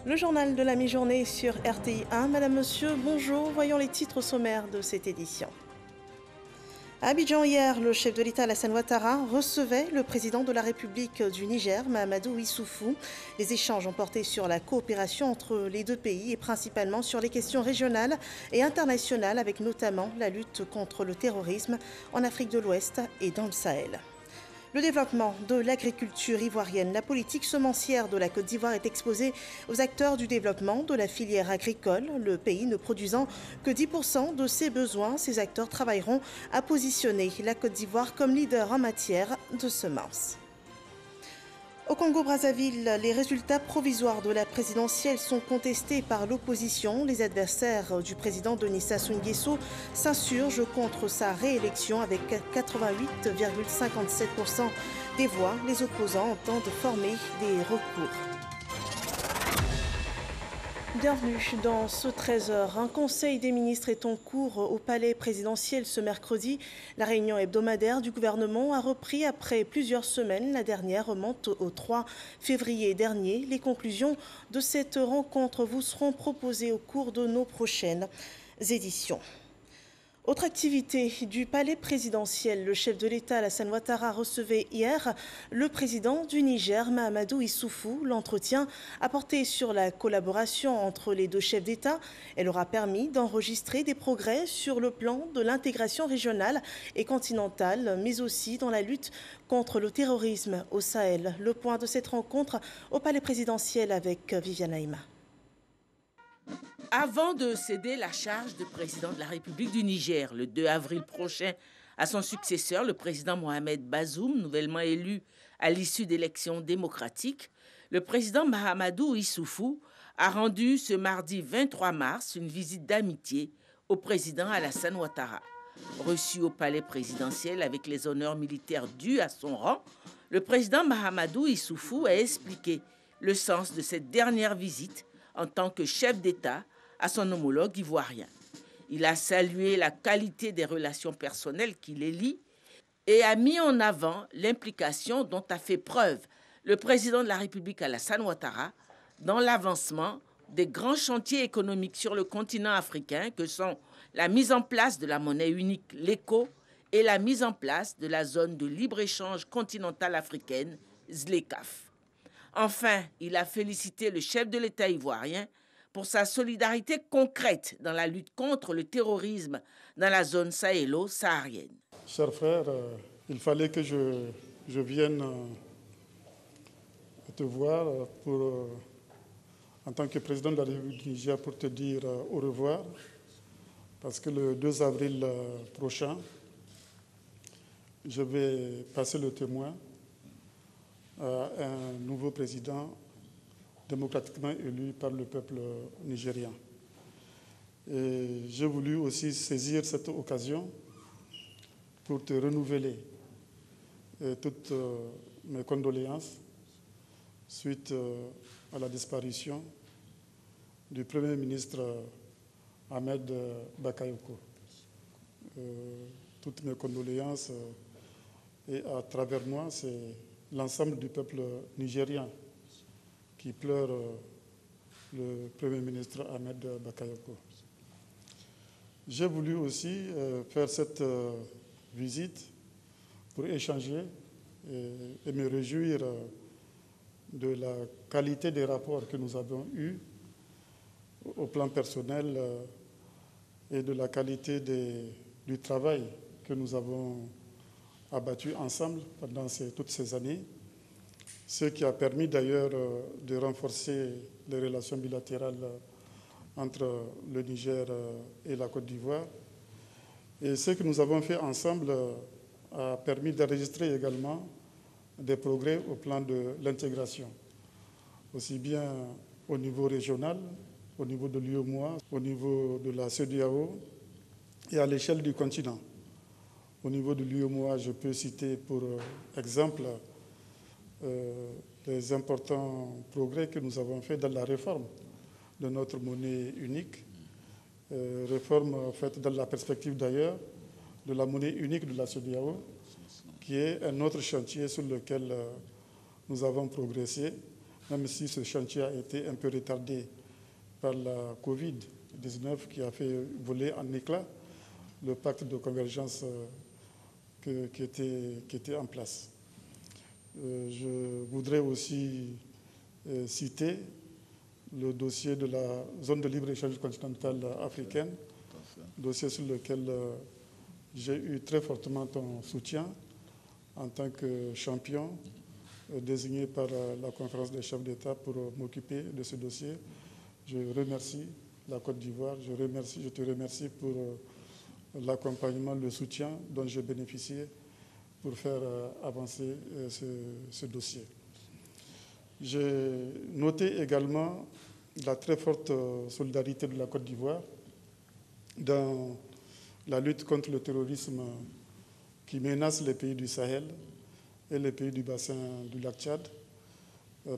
Le journal de la mi-journée sur RTI 1. Madame, Monsieur, bonjour. Voyons les titres sommaires de cette édition. À Abidjan hier, le chef de l'État Alassane Ouattara recevait le président de la République du Niger, Mahamadou Issoufou. Les échanges ont porté sur la coopération entre les deux pays et principalement sur les questions régionales et internationales, avec notamment la lutte contre le terrorisme en Afrique de l'Ouest et dans le Sahel. Le développement de l'agriculture ivoirienne, la politique semencière de la Côte d'Ivoire est exposée aux acteurs du développement de la filière agricole. Le pays ne produisant que 10% de ses besoins, ces acteurs travailleront à positionner la Côte d'Ivoire comme leader en matière de semences. Au Congo-Brazzaville, les résultats provisoires de la présidentielle sont contestés par l'opposition. Les adversaires du président Denis Sassou Nguesso s'insurgent contre sa réélection avec 88,57% des voix. Les opposants entendent former des recours. Bienvenue dans ce 13h. Un conseil des ministres est en cours au palais présidentiel ce mercredi. La réunion hebdomadaire du gouvernement a repris après plusieurs semaines. La dernière remonte au 3 février dernier. Les conclusions de cette rencontre vous seront proposées au cours de nos prochaines éditions. Autre activité du palais présidentiel, le chef de l'État Alassane Ouattara recevait hier le président du Niger, Mahamadou Issoufou. L'entretien a porté sur la collaboration entre les deux chefs d'État. Elle aura permis d'enregistrer des progrès sur le plan de l'intégration régionale et continentale, mais aussi dans la lutte contre le terrorisme au Sahel. Le point de cette rencontre au palais présidentiel avec Viviane Aïma. Avant de céder la charge de président de la République du Niger le 2 avril prochain à son successeur, le président Mohamed Bazoum, nouvellement élu à l'issue d'élections démocratiques, le président Mahamadou Issoufou a rendu ce mardi 23 mars une visite d'amitié au président Alassane Ouattara. Reçu au palais présidentiel avec les honneurs militaires dus à son rang, le président Mahamadou Issoufou a expliqué le sens de cette dernière visite en tant que chef d'État à son homologue ivoirien. Il a salué la qualité des relations personnelles qui les lient et a mis en avant l'implication dont a fait preuve le président de la République Alassane Ouattara dans l'avancement des grands chantiers économiques sur le continent africain que sont la mise en place de la monnaie unique, l'ECO, et la mise en place de la zone de libre-échange continentale africaine, ZLECAf. Enfin, il a félicité le chef de l'État ivoirien pour sa solidarité concrète dans la lutte contre le terrorisme dans la zone sahélo-saharienne. Chers frères, il fallait que je vienne te voir en tant que président de la République du Niger pour te dire au revoir, parce que le 2 avril prochain, je vais passer le témoin à un nouveau président démocratiquement élu par le peuple nigérien. Et j'ai voulu aussi saisir cette occasion pour te renouveler toutes mes condoléances suite à la disparition du Premier ministre Ahmed Bakayoko. Toutes mes condoléances et à travers moi, c'est l'ensemble du peuple nigérien qui pleure le Premier ministre Ahmed Bakayoko. J'ai voulu aussi faire cette visite pour échanger et me réjouir de la qualité des rapports que nous avons eus au plan personnel et de la qualité du travail que nous avons abattu ensemble pendant toutes ces années. Ce qui a permis d'ailleurs de renforcer les relations bilatérales entre le Niger et la Côte d'Ivoire. Et ce que nous avons fait ensemble a permis d'enregistrer également des progrès au plan de l'intégration, aussi bien au niveau régional, au niveau de l'UEMOA, au niveau de la CEDEAO et à l'échelle du continent. Au niveau de l'UEMOA, je peux citer pour exemple les importants progrès que nous avons faits dans la réforme de notre monnaie unique, réforme faite dans la perspective d'ailleurs de la monnaie unique de la CEDEAO, qui est un autre chantier sur lequel nous avons progressé même si ce chantier a été un peu retardé par la Covid-19 qui a fait voler en éclats le pacte de convergence qui était en place. Je voudrais aussi citer le dossier de la zone de libre-échange continentale africaine, dossier sur lequel j'ai eu très fortement ton soutien en tant que champion désigné par la conférence des chefs d'État pour m'occuper de ce dossier. Je remercie la Côte d'Ivoire, je te remercie pour l'accompagnement, le soutien dont j'ai bénéficié pour faire avancer ce dossier. J'ai noté également la très forte solidarité de la Côte d'Ivoire dans la lutte contre le terrorisme qui menace les pays du Sahel et les pays du bassin du lac Tchad.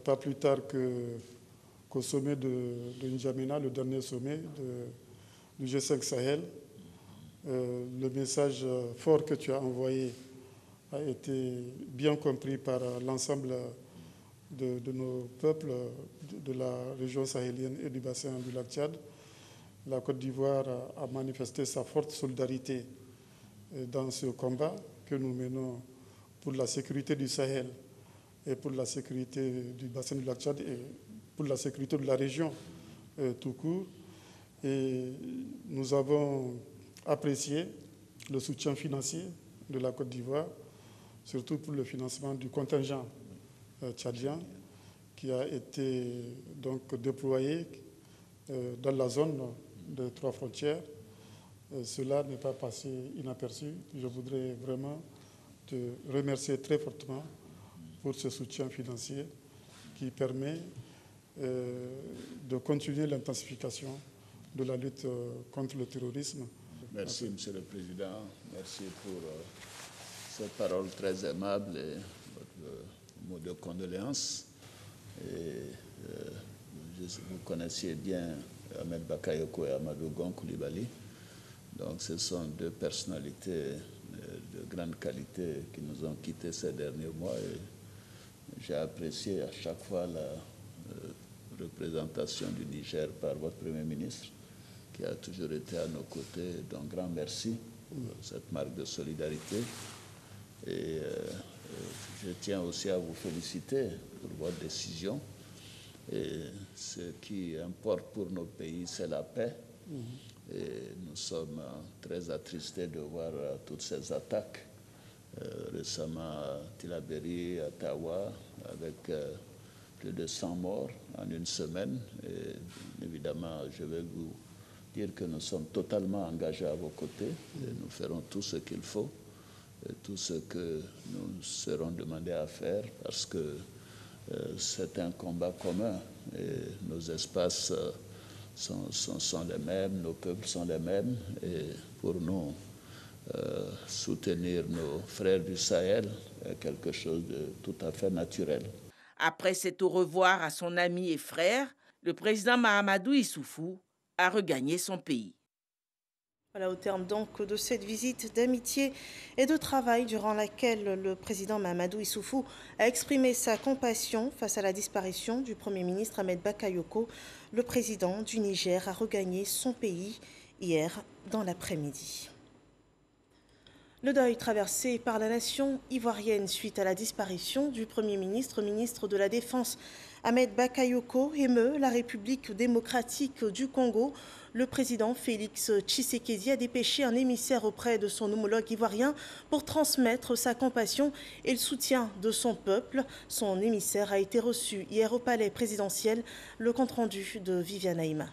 Pas plus tard qu'au sommet de N'Djamena, le dernier sommet du G5 Sahel, le message fort que tu as envoyé a été bien compris par l'ensemble de nos peuples de la région sahélienne et du bassin du lac Tchad. La Côte d'Ivoire a manifesté sa forte solidarité dans ce combat que nous menons pour la sécurité du Sahel et pour la sécurité du bassin du lac Tchad et pour la sécurité de la région tout court. Et nous avons apprécié le soutien financier de la Côte d'Ivoire, surtout pour le financement du contingent tchadien qui a été donc déployé dans la zone de 3 frontières. Cela n'est pas passé inaperçu. Je voudrais vraiment te remercier très fortement pour ce soutien financier qui permet de continuer l'intensification de la lutte contre le terrorisme. Merci, Monsieur le Président. Merci pour ces paroles très aimables et votre mot de condoléances. Vous connaissiez bien Ahmed Bakayoko et Amadou Gon Coulibaly. Donc, ce sont deux personnalités de grande qualité qui nous ont quittés ces derniers mois. Et j'ai apprécié à chaque fois la représentation du Niger par votre Premier ministre, qui a toujours été à nos côtés. Donc, grand merci pour cette marque de solidarité. Et je tiens aussi à vous féliciter pour votre décision. Et ce qui importe pour nos pays, c'est la paix. Et nous sommes très attristés de voir toutes ces attaques. Récemment à Tillabéri, à Tawa, avec plus de 100 morts en une semaine. Et évidemment, je vais vous dire que nous sommes totalement engagés à vos côtés. Et nous ferons tout ce qu'il faut, et tout ce que nous serons demandés à faire, parce que c'est un combat commun. Et nos espaces sont les mêmes, nos peuples sont les mêmes. Et pour nous, soutenir nos frères du Sahel est quelque chose de tout à fait naturel. Après cet au revoir à son ami et frère, le président Mahamadou Issoufou a regagné son pays. Voilà, au terme donc de cette visite d'amitié et de travail durant laquelle le président Mahamadou Issoufou a exprimé sa compassion face à la disparition du Premier ministre Ahmed Bakayoko, le président du Niger a regagné son pays hier dans l'après-midi. Le deuil traversé par la nation ivoirienne suite à la disparition du Premier ministre, ministre de la Défense Ahmed Bakayoko, émeut la République démocratique du Congo. Le président Félix Tshisekedi a dépêché un émissaire auprès de son homologue ivoirien pour transmettre sa compassion et le soutien de son peuple. Son émissaire a été reçu hier au palais présidentiel. Le compte-rendu de Viviane Aïma.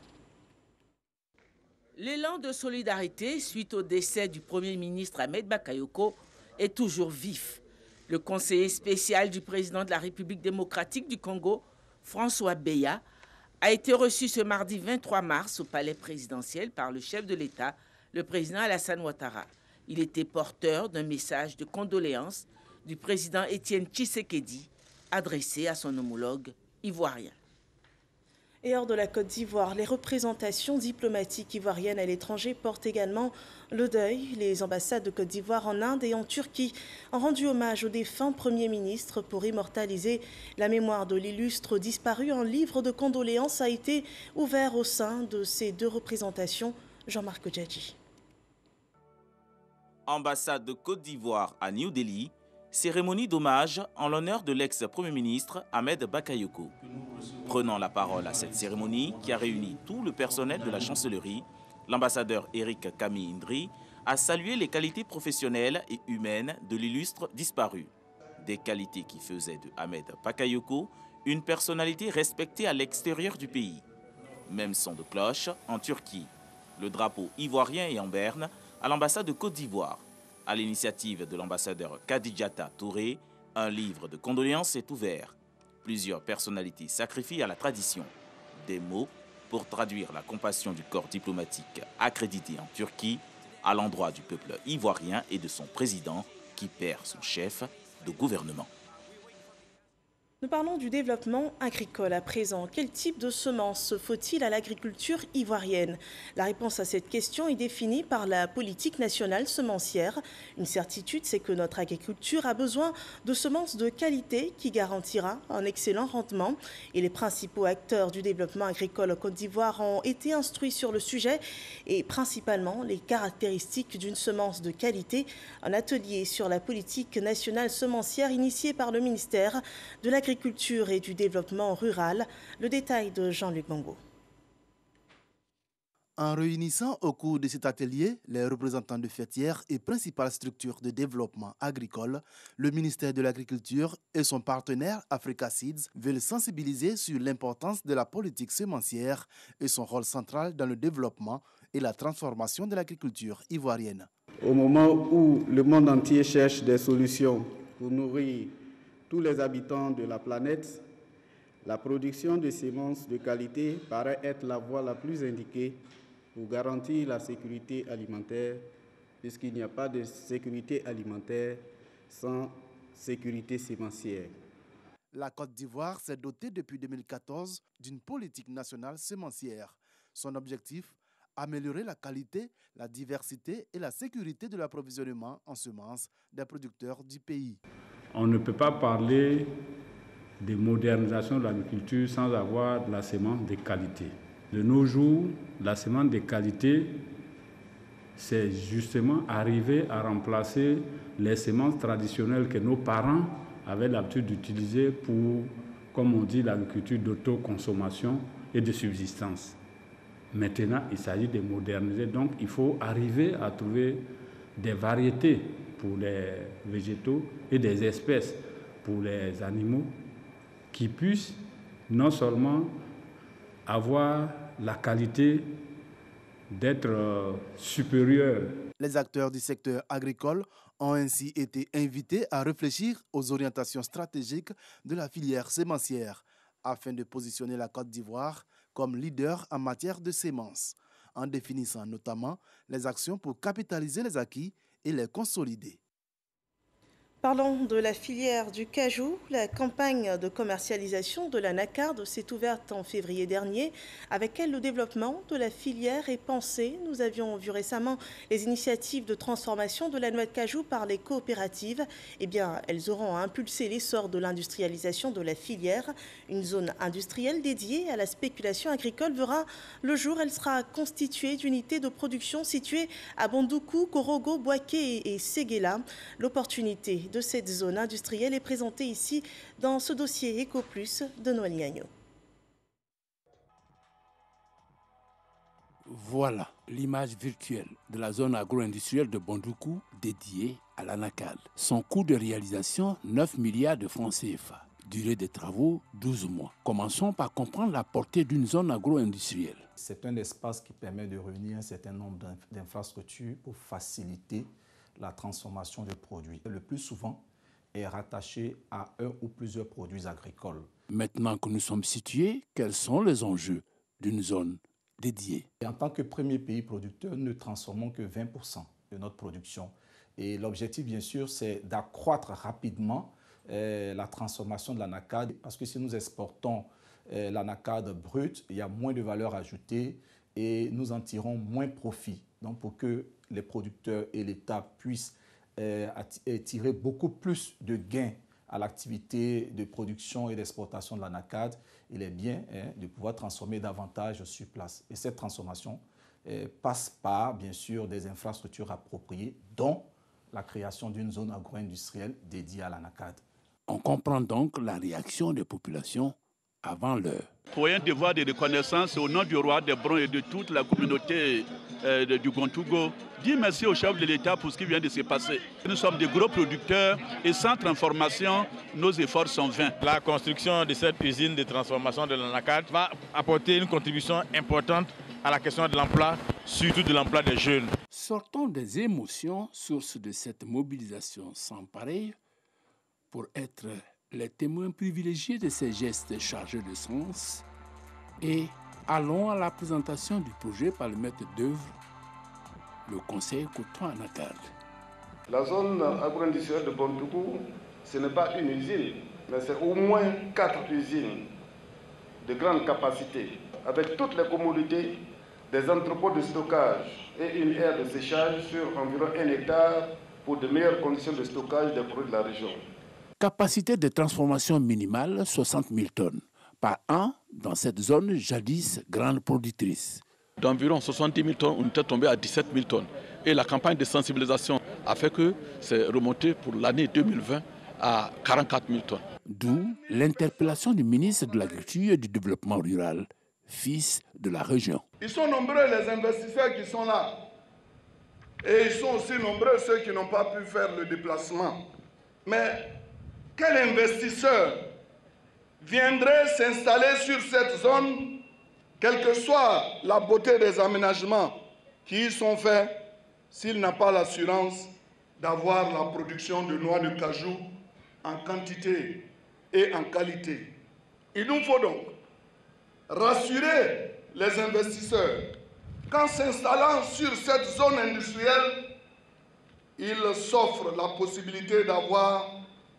L'élan de solidarité suite au décès du Premier ministre Ahmed Bakayoko est toujours vif. Le conseiller spécial du président de la République démocratique du Congo, François Beya, a été reçu ce mardi 23 mars au palais présidentiel par le chef de l'État, le président Alassane Ouattara. Il était porteur d'un message de condoléances du président Étienne Tshisekedi adressé à son homologue ivoirien. Et hors de la Côte d'Ivoire, les représentations diplomatiques ivoiriennes à l'étranger portent également le deuil. Les ambassades de Côte d'Ivoire en Inde et en Turquie ont rendu hommage au défunt Premier ministre pour immortaliser la mémoire de l'illustre disparu. Un livre de condoléances a été ouvert au sein de ces deux représentations. Jean-Marc Djadji. Ambassade de Côte d'Ivoire à New Delhi, cérémonie d'hommage en l'honneur de l'ex-premier ministre Ahmed Bakayoko. Prenant la parole à cette cérémonie qui a réuni tout le personnel de la chancellerie, l'ambassadeur Eric Kami Indri a salué les qualités professionnelles et humaines de l'illustre disparu. Des qualités qui faisaient de Ahmed Bakayoko une personnalité respectée à l'extérieur du pays. Même son de cloche en Turquie. Le drapeau ivoirien est en berne à l'ambassade de Côte d'Ivoire. À l'initiative de l'ambassadeur Kadijata Touré, un livre de condoléances est ouvert. Plusieurs personnalités sacrifient à la tradition. Des mots pour traduire la compassion du corps diplomatique accrédité en Turquie à l'endroit du peuple ivoirien et de son président qui perd son chef de gouvernement. Nous parlons du développement agricole à présent. Quel type de semences faut-il à l'agriculture ivoirienne? La réponse à cette question est définie par la politique nationale semencière. Une certitude, c'est que notre agriculture a besoin de semences de qualité qui garantira un excellent rendement. Et les principaux acteurs du développement agricole en Côte d'Ivoire ont été instruits sur le sujet et principalement les caractéristiques d'une semence de qualité. Un atelier sur la politique nationale semencière initié par le ministère de l'Agriculture et du développement rural. Le détail de Jean-Luc Bongo. En réunissant au cours de cet atelier les représentants de fêtières et principales structures de développement agricole, le ministère de l'Agriculture et son partenaire Africa Seeds veulent sensibiliser sur l'importance de la politique semencière et son rôle central dans le développement et la transformation de l'agriculture ivoirienne. Au moment où le monde entier cherche des solutions pour nourrir tous les habitants de la planète, la production de semences de qualité paraît être la voie la plus indiquée pour garantir la sécurité alimentaire, puisqu'il n'y a pas de sécurité alimentaire sans sécurité sémencière. La Côte d'Ivoire s'est dotée depuis 2014 d'une politique nationale sémencière. Son objectif, améliorer la qualité, la diversité et la sécurité de l'approvisionnement en semences des producteurs du pays. On ne peut pas parler de modernisation de l'agriculture sans avoir de la semence de qualité. De nos jours, la semence de qualité, c'est justement arriver à remplacer les semences traditionnelles que nos parents avaient l'habitude d'utiliser pour, comme on dit, l'agriculture d'autoconsommation et de subsistance. Maintenant, il s'agit de moderniser, donc il faut arriver à trouver des variétés pour les végétaux et des espèces pour les animaux qui puissent non seulement avoir la qualité d'être supérieurs. Les acteurs du secteur agricole ont ainsi été invités à réfléchir aux orientations stratégiques de la filière sémencière afin de positionner la Côte d'Ivoire comme leader en matière de semences, en définissant notamment les actions pour capitaliser les acquis et les consolider. Parlons de la filière du cajou. La campagne de commercialisation de la NACAD s'est ouverte en février dernier. Avec elle, le développement de la filière est pensé. Nous avions vu récemment les initiatives de transformation de la noix de cajou par les coopératives. Eh bien, elles auront impulsé l'essor de l'industrialisation de la filière. Une zone industrielle dédiée à la spéculation agricole verra le jour. Elle sera constituée d'unités de production situées à Bondoukou, Korogo, Boaké et Séguéla. L'opportunité de cette zone industrielle est présentée ici dans ce dossier EcoPlus de Noël Gagnon. Voilà l'image virtuelle de la zone agro-industrielle de Bondoukou dédiée à la NACAD. Son coût de réalisation, 9 milliards de francs CFA. Durée des travaux, 12 mois. Commençons par comprendre la portée d'une zone agro-industrielle. C'est un espace qui permet de réunir un certain nombre d'infrastructures pour faciliter la transformation de produits. Le plus souvent est rattaché à un ou plusieurs produits agricoles. Maintenant que nous sommes situés, quels sont les enjeux d'une zone dédiée? Et en tant que premier pays producteur, nous ne transformons que 20% de notre production. Et l'objectif, bien sûr, c'est d'accroître rapidement la transformation de la NACAD, parce que si nous exportons l'anacarde brute, il y a moins de valeur ajoutée et nous en tirons moins profit. Donc pour que les producteurs et l'État puissent tirer beaucoup plus de gains à l'activité de production et d'exportation de l'anacarde, il est bien de pouvoir transformer davantage sur place. Et cette transformation passe par, bien sûr, des infrastructures appropriées, dont la création d'une zone agro-industrielle dédiée à l'anacarde. On comprend donc la réaction des populations avant l'heure. Pour un devoir de reconnaissance au nom du roi des Brons et de toute la communauté du Gontougo, dire merci au chef de l'État pour ce qui vient de se passer. Nous sommes des gros producteurs et sans transformation, nos efforts sont vains. La construction de cette usine de transformation de l'anacarde va apporter une contribution importante à la question de l'emploi, surtout de l'emploi des jeunes. Sortons des émotions, source de cette mobilisation sans pareil, pour être les témoins privilégiés de ces gestes chargés de sens, et allons à la présentation du projet par le maître d'œuvre, le conseil coton anacarde. La zone agro-industrielle de Bontougou, ce n'est pas une usine, mais c'est au moins 4 usines de grande capacité, avec toutes les commodités, des entrepôts de stockage et une aire de séchage sur environ 1 hectare pour de meilleures conditions de stockage des produits de la région. Capacité de transformation minimale, 60 000 tonnes par an dans cette zone jadis grande productrice. D'environ 70 000 tonnes, on était tombé à 17 000 tonnes. Et la campagne de sensibilisation a fait que c'est remonté pour l'année 2020 à 44 000 tonnes. D'où l'interpellation du ministre de l'Agriculture et du Développement rural, fils de la région. Ils sont nombreux les investisseurs qui sont là. Et ils sont aussi nombreux ceux qui n'ont pas pu faire le déplacement. Mais quel investisseur viendrait s'installer sur cette zone, quelle que soit la beauté des aménagements qui y sont faits, s'il n'a pas l'assurance d'avoir la production de noix de cajou en quantité et en qualité? Il nous faut donc rassurer les investisseurs qu'en s'installant sur cette zone industrielle, ils s'offrent la possibilité d'avoir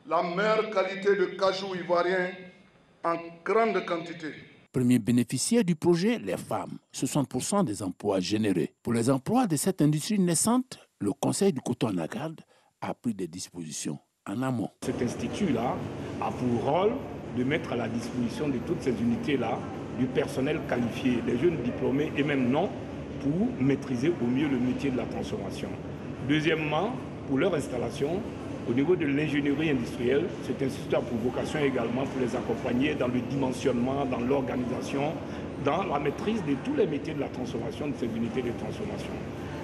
la meilleure qualité de cajou ivoirien en grande quantité. Premier bénéficiaire du projet, les femmes, 60% des emplois générés. Pour les emplois de cette industrie naissante, le Conseil du coton anacarde a pris des dispositions en amont. Cet institut-là a pour rôle de mettre à la disposition de toutes ces unités-là du personnel qualifié, des jeunes diplômés et même non, pour maîtriser au mieux le métier de la transformation. Deuxièmement, pour leur installation, au niveau de l'ingénierie industrielle, cet institut a pour vocation également pour les accompagner dans le dimensionnement, dans l'organisation, dans la maîtrise de tous les métiers de la transformation, de ces unités de transformation.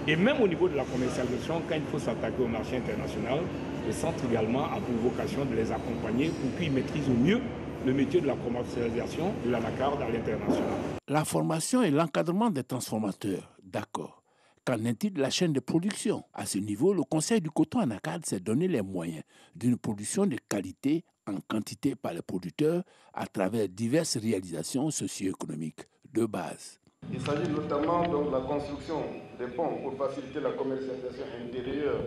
Et même au niveau de la commercialisation, quand il faut s'attaquer au marché international, le centre également a pour vocation de les accompagner pour qu'ils maîtrisent au mieux le métier de la commercialisation de l'anacarde à l'international. La formation et l'encadrement des transformateurs, d'accord. Qu'en est-il de la chaîne de production? À ce niveau, le Conseil du coton anacarde s'est donné les moyens d'une production de qualité en quantité par les producteurs à travers diverses réalisations socio-économiques de base. Il s'agit notamment de la construction des ponts pour faciliter la commercialisation intérieure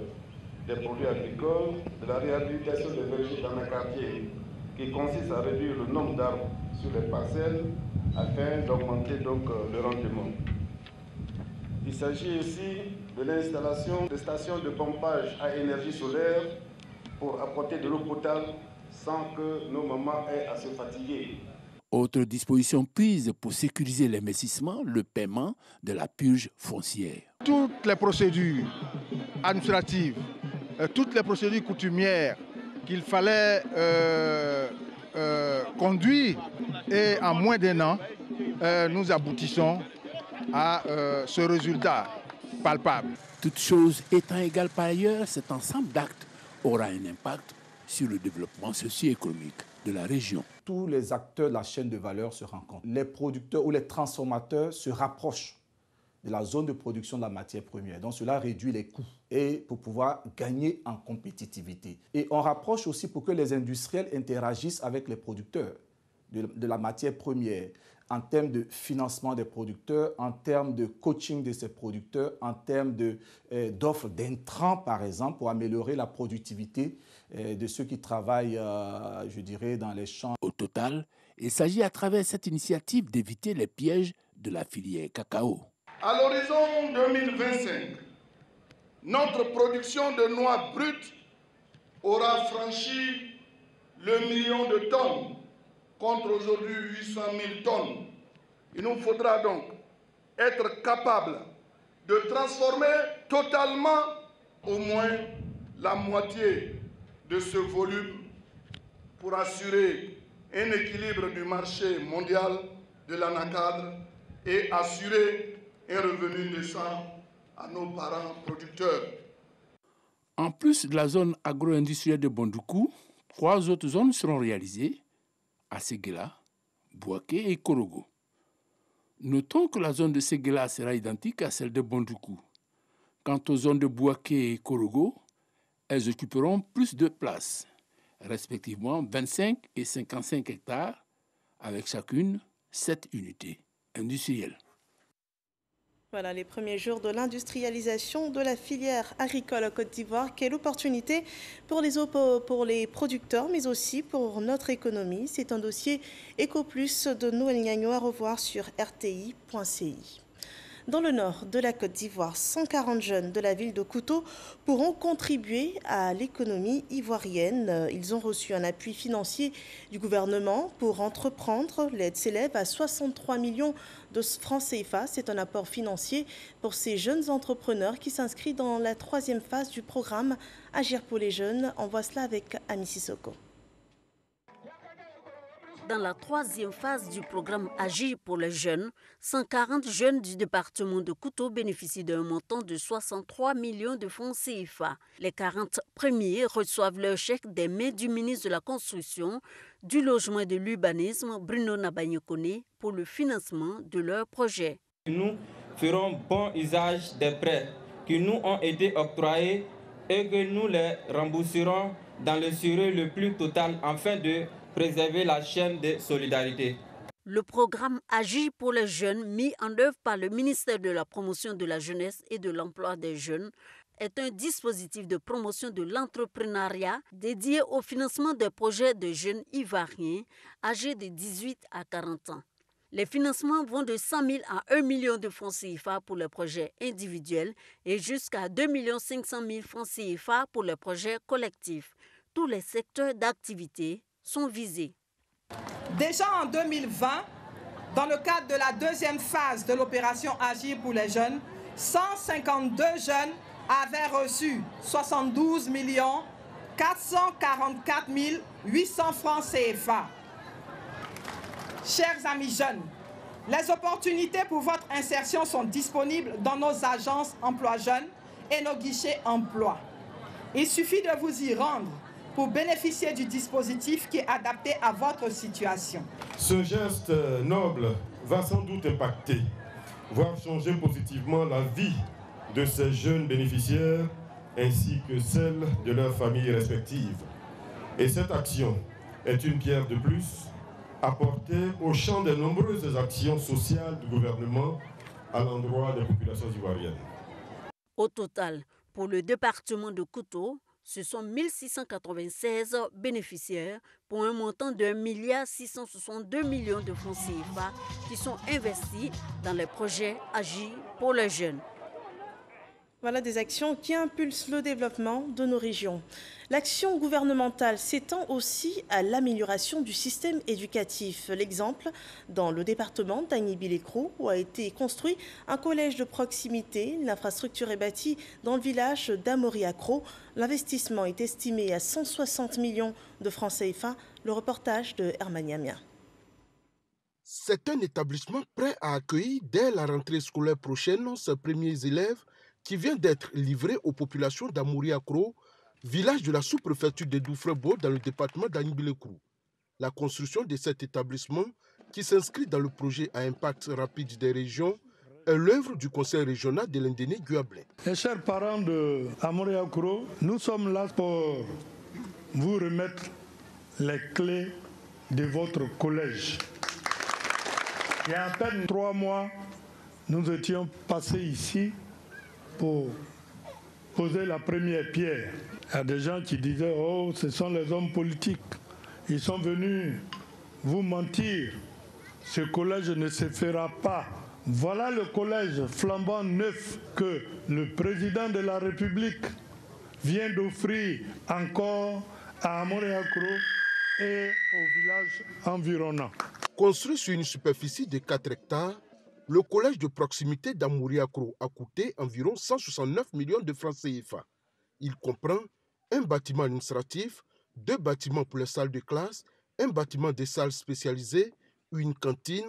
des produits agricoles, de la réhabilitation des vergers d'anacardiers qui consiste à réduire le nombre d'arbres sur les parcelles afin d'augmenter donc le rendement. Il s'agit aussi de l'installation de stations de pompage à énergie solaire pour apporter de l'eau potable sans que nos mamans aient à se fatiguer. Autre disposition prise pour sécuriser l'investissement, le paiement de la purge foncière. Toutes les procédures administratives, toutes les procédures coutumières qu'il fallait conduire et en moins d'1 an, nous aboutissons à ce résultat palpable. Toutes choses étant égales par ailleurs, cet ensemble d'actes aura un impact sur le développement socio-économique de la région. Tous les acteurs de la chaîne de valeur se rencontrent. Les producteurs ou les transformateurs se rapprochent de la zone de production de la matière première. Donc cela réduit les coûts et pour pouvoir gagner en compétitivité. Et on rapproche aussi pour que les industriels interagissent avec les producteurs de la matière première en termes de financement des producteurs, en termes de coaching de ces producteurs, en termes d'offres d'intrants, par exemple, pour améliorer la productivité de ceux qui travaillent, je dirais, dans les champs. Au total, Il s'agit à travers cette initiative d'éviter les pièges de la filière cacao. À l'horizon 2025, notre production de noix brutes aura franchi le 1 million de tonnes, contre aujourd'hui 800 000 tonnes. Il nous faudra donc être capable de transformer totalement au moins la moitié de ce volume pour assurer un équilibre du marché mondial de l'anacarde et assurer un revenu décent à nos parents producteurs. En plus de la zone agro-industrielle de Bondoukou, 3 autres zones seront réalisées à Séguéla, Bouaké et Korogo. Notons que la zone de Séguéla sera identique à celle de Bondoukou. Quant aux zones de Bouaké et Korogo, elles occuperont plus de place, respectivement 25 et 55 hectares, avec chacune 7 unités industrielles. Voilà les premiers jours de l'industrialisation de la filière agricole en Côte d'Ivoire. Quelle opportunité pour les producteurs, mais aussi pour notre économie. C'est un dossier EcoPlus de Noël Gagnon à revoir sur rti.ci. Dans le nord de la Côte d'Ivoire, 140 jeunes de la ville de Kouto pourront contribuer à l'économie ivoirienne. Ils ont reçu un appui financier du gouvernement pour entreprendre. L'aide s'élève à 63 millions de francs CFA. C'est un apport financier pour ces jeunes entrepreneurs qui s'inscrivent dans la 3e phase du programme Agir pour les jeunes. On voit cela avec Ami Sissoko. Dans la 3e phase du programme Agir pour les jeunes, 140 jeunes du département de Kouto bénéficient d'un montant de 63 millions de francs CFA. Les 40 premiers reçoivent leur chèque des mains du ministre de la Construction, du Logement et de l'Urbanisme, Bruno Nabagno-Koné, pour le financement de leur projet. Nous ferons bon usage des prêts qui nous ont été octroyés et que nous les rembourserons dans le sérieux le plus total afin de préserver la chaîne de solidarité. Le programme Agir pour les jeunes, mis en œuvre par le ministère de la Promotion de la Jeunesse et de l'Emploi des Jeunes, est un dispositif de promotion de l'entrepreneuriat dédié au financement des projets de jeunes ivoiriens âgés de 18 à 40 ans. Les financements vont de 100 000 à 1 million de francs CFA pour les projets individuels et jusqu'à 2 500 000 francs CFA pour les projets collectifs. Tous les secteurs d'activité sont visés. Déjà en 2020, dans le cadre de la 2e phase de l'opération Agir pour les jeunes, 152 jeunes avaient reçu 72 444 800 francs CFA. Chers amis jeunes, les opportunités pour votre insertion sont disponibles dans nos agences emploi jeunes et nos guichets emploi. Il suffit de vous y rendre pour bénéficier du dispositif qui est adapté à votre situation. Ce geste noble va sans doute impacter, voire changer positivement la vie de ces jeunes bénéficiaires ainsi que celle de leurs familles respectives. Et cette action est une pierre de plus apportée au champ des nombreuses actions sociales du gouvernement à l'endroit des populations ivoiriennes. Au total, pour le département de Kouto, ce sont 1696 bénéficiaires pour un montant de 1 662 millions de francs CFA qui sont investis dans les projets Agir pour les jeunes. Voilà des actions qui impulsent le développement de nos régions. L'action gouvernementale s'étend aussi à l'amélioration du système éducatif. L'exemple, dans le département d'Agny-Bilécrou, où a été construit un collège de proximité. L'infrastructure est bâtie dans le village d'Amoriacro. L'investissement est estimé à 160 millions de francs CFA. Le reportage de Herman Yamia. C'est un établissement prêt à accueillir dès la rentrée scolaire prochaine ses premiers élèves qui vient d'être livré aux populations d'Amoriacro, village de la sous-préfecture de Doufrebo dans le département d'Agny-Bilécrou. La construction de cet établissement, qui s'inscrit dans le projet à impact rapide des régions, est l'œuvre du conseil régional de l'Indéné-Guablé. Chers parents de Amoriacro, nous sommes là pour vous remettre les clés de votre collège. Il y a à peine 3 mois, nous étions passés ici pour poser la première pierre. Il y a des gens qui disaient « Oh, ce sont les hommes politiques. Ils sont venus vous mentir. Ce collège ne se fera pas. Voilà le collège flambant neuf que le président de la République vient d'offrir encore à Amoriakro et aux villages environnants. Construit sur une superficie de 4 hectares, le collège de proximité d'Amoriakro a coûté environ 169 millions de francs CFA. Il comprend un bâtiment administratif, 2 bâtiments pour les salles de classe, un bâtiment des salles spécialisées, une cantine,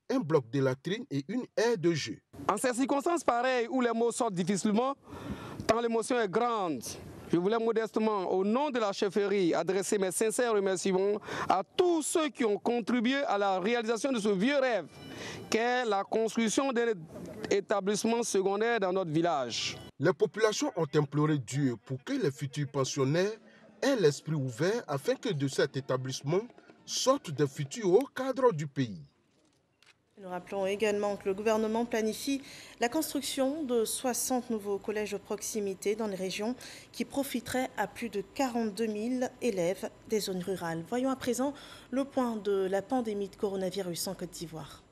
un bloc de latrines et une aire de jeu. En ces circonstances pareilles où les mots sortent difficilement, tant l'émotion est grande, je voulais modestement, au nom de la chefferie, adresser mes sincères remerciements à tous ceux qui ont contribué à la réalisation de ce vieux rêve, qu'est la construction d'un établissement secondaire dans notre village. Les populations ont imploré Dieu pour que les futurs pensionnaires aient l'esprit ouvert afin que de cet établissement sortent des futurs hauts cadres du pays. Nous rappelons également que le gouvernement planifie la construction de 60 nouveaux collèges de proximité dans les régions qui profiteraient à plus de 42 000 élèves des zones rurales. Voyons à présent le point de la pandémie de coronavirus en Côte d'Ivoire.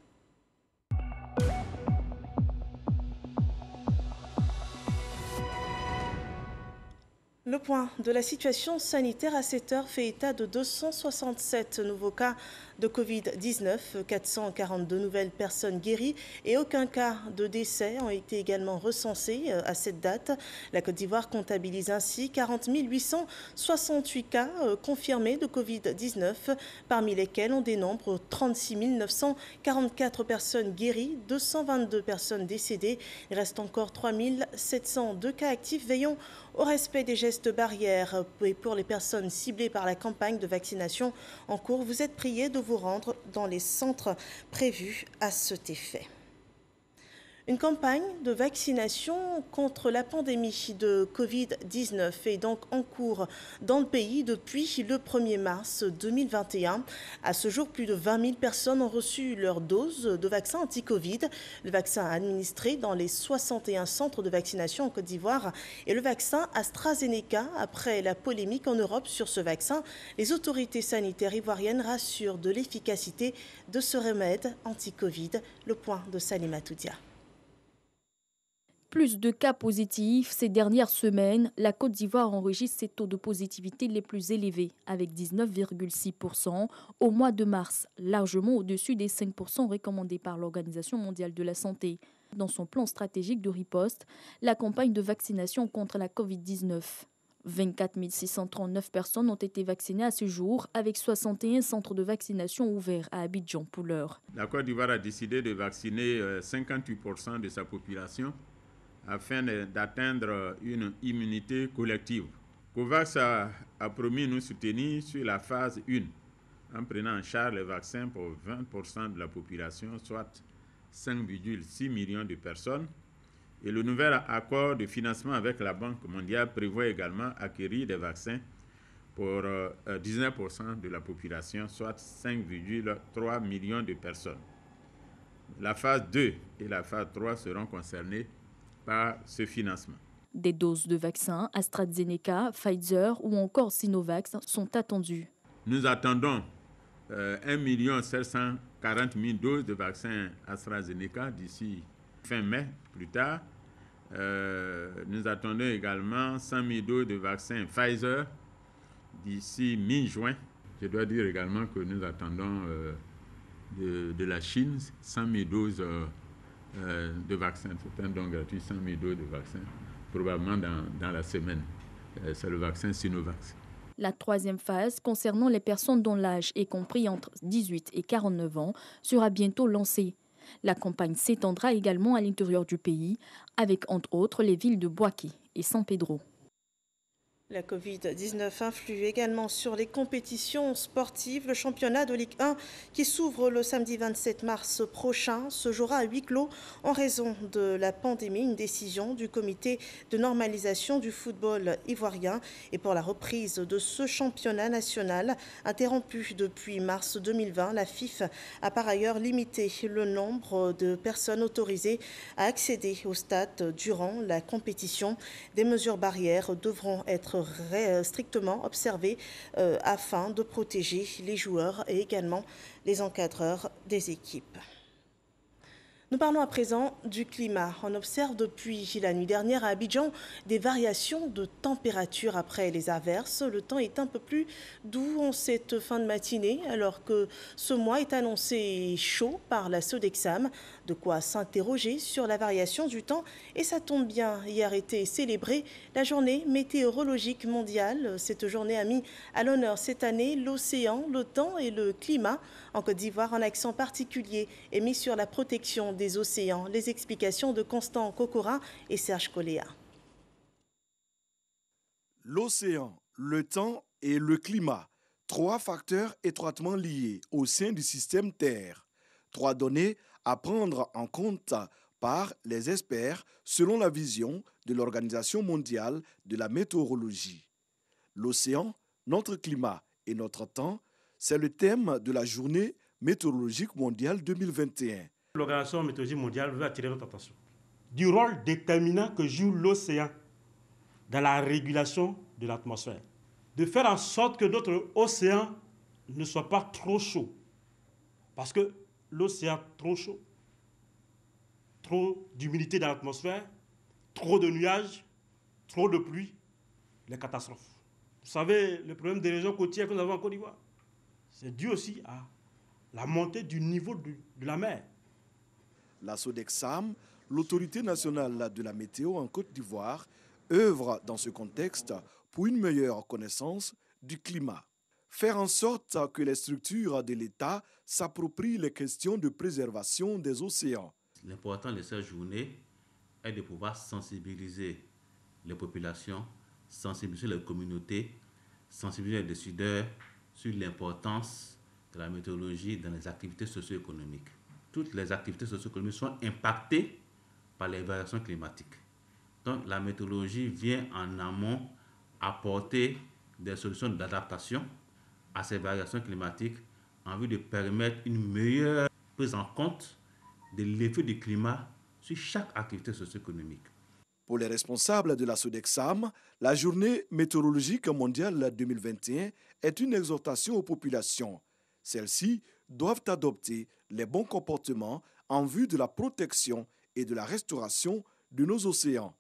Le point de la situation sanitaire à cette heure fait état de 267 nouveaux cas de Covid-19, 442 nouvelles personnes guéries et aucun cas de décès ont été également recensés à cette date. La Côte d'Ivoire comptabilise ainsi 40 868 cas confirmés de Covid-19, parmi lesquels on dénombre 36 944 personnes guéries, 222 personnes décédées. Il reste encore 3 702 cas actifs. Veillons au respect des gestes barrières et pour les personnes ciblées par la campagne de vaccination en cours, vous êtes priés de vous rendre dans les centres prévus à cet effet. Une campagne de vaccination contre la pandémie de Covid-19 est donc en cours dans le pays depuis le 1er mars 2021. À ce jour, plus de 20 000 personnes ont reçu leur dose de vaccin anti-Covid. Le vaccin administré dans les 61 centres de vaccination en Côte d'Ivoire est le vaccin AstraZeneca. Après la polémique en Europe sur ce vaccin, les autorités sanitaires ivoiriennes rassurent de l'efficacité de ce remède anti-Covid. Le point de Salima Toudia. Plus de cas positifs ces dernières semaines, la Côte d'Ivoire enregistre ses taux de positivité les plus élevés, avec 19,6% au mois de mars, largement au-dessus des 5% recommandés par l'Organisation mondiale de la santé. Dans son plan stratégique de riposte, la campagne de vaccination contre la Covid-19. 24 639 personnes ont été vaccinées à ce jour, avec 61 centres de vaccination ouverts à Abidjan pour l'heure. La Côte d'Ivoire a décidé de vacciner 58% de sa population afin d'atteindre une immunité collective. COVAX a promis nous soutenir sur la phase 1 en prenant en charge les vaccins pour 20% de la population, soit 5,6 millions de personnes. Et le nouvel accord de financement avec la Banque mondiale prévoit également acquérir des vaccins pour 19% de la population, soit 5,3 millions de personnes. La phase 2 et la phase 3 seront concernées par ce financement. Des doses de vaccins AstraZeneca, Pfizer ou encore Sinovac sont attendues. Nous attendons 1 740 000 doses de vaccins AstraZeneca d'ici fin mai, plus tard. Nous attendons également 100 000 doses de vaccins Pfizer d'ici mi-juin. Je dois dire également que nous attendons de la Chine 100 000 doses de vaccins. C'est un don gratuit, 100 000 doses de vaccins, probablement dans la semaine. C'est le vaccin Sinovac. La troisième phase, concernant les personnes dont l'âge est compris entre 18 et 49 ans, sera bientôt lancée. La campagne s'étendra également à l'intérieur du pays, avec entre autres les villes de Bouaké et San Pedro. La Covid-19 influe également sur les compétitions sportives. Le championnat de Ligue 1 qui s'ouvre le samedi 27 mars prochain se jouera à huis clos en raison de la pandémie. Une décision du comité de normalisation du football ivoirien. Et pour la reprise de ce championnat national interrompu depuis mars 2020, la FIF a par ailleurs limité le nombre de personnes autorisées à accéder au stade durant la compétition. Des mesures barrières devront être être strictement observées afin de protéger les joueurs et également les encadreurs des équipes. Nous parlons à présent du climat. On observe depuis la nuit dernière à Abidjan des variations de température après les averses. Le temps est un peu plus doux en cette fin de matinée alors que ce mois est annoncé chaud par la Sodexam. De quoi s'interroger sur la variation du temps et ça tombe bien. Hier était célébrée la journée météorologique mondiale. Cette journée a mis à l'honneur cette année l'océan, le temps et le climat. En Côte d'Ivoire, un accent particulier est mis sur la protection des océans. Les explications de Constant Kokora et Serge Coléa. L'océan, le temps et le climat, 3 facteurs étroitement liés au sein du système Terre. 3 données à prendre en compte par les experts selon la vision de l'Organisation mondiale de la météorologie. L'océan, notre climat et notre temps, c'est le thème de la journée météorologique mondiale 2021. L'Organisation météorologique mondiale veut attirer notre attention du rôle déterminant que joue l'océan dans la régulation de l'atmosphère. De faire en sorte que notre océan ne soit pas trop chaud. Parce que l'océan trop chaud, trop d'humidité dans l'atmosphère, trop de nuages, trop de pluie, les catastrophes. Vous savez, le problème des régions côtières que nous avons en Côte d'Ivoire, c'est dû aussi à la montée du niveau de la mer. La Sodexam, l'autorité nationale de la météo en Côte d'Ivoire, œuvre dans ce contexte pour une meilleure connaissance du climat. Faire en sorte que les structures de l'État s'approprient les questions de préservation des océans. L'important de cette journée est de pouvoir sensibiliser les populations, sensibiliser les communautés, sensibiliser les décideurs sur l'importance de la météorologie dans les activités socio-économiques. Toutes les activités socio-économiques sont impactées par les variations climatiques. Donc la météorologie vient en amont apporter des solutions d'adaptation à ces variations climatiques en vue de permettre une meilleure prise en compte de l'effet du climat sur chaque activité socio-économique. Pour les responsables de la Sodexam, la journée météorologique mondiale 2021 est une exhortation aux populations. Celles-ci doivent adopter les bons comportements en vue de la protection et de la restauration de nos océans.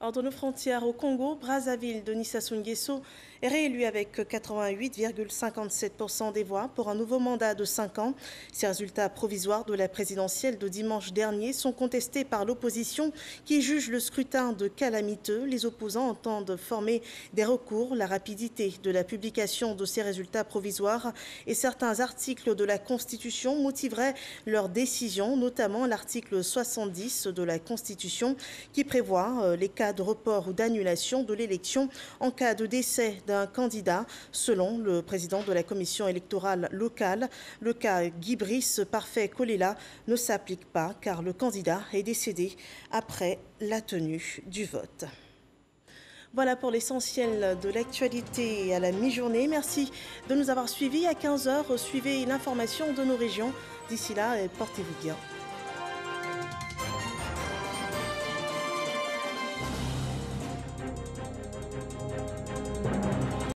Hors de nos frontières, au Congo, Brazzaville, Denis Sassou Nguesso est réélu avec 88,57% des voix pour un nouveau mandat de 5 ans. Ces résultats provisoires de la présidentielle de dimanche dernier sont contestés par l'opposition qui juge le scrutin de calamiteux. Les opposants entendent former des recours. La rapidité de la publication de ces résultats provisoires et certains articles de la Constitution motiveraient leur décision, notamment l'article 70 de la Constitution qui prévoit les cas de report ou d'annulation de l'élection en cas de décès d'un candidat. Selon le président de la commission électorale locale, le cas Guy Brice Parfait Kolela ne s'applique pas car le candidat est décédé après la tenue du vote. Voilà pour l'essentiel de l'actualité à la mi-journée. Merci de nous avoir suivis. À 15h, suivez l'information de nos régions. D'ici là, portez-vous bien.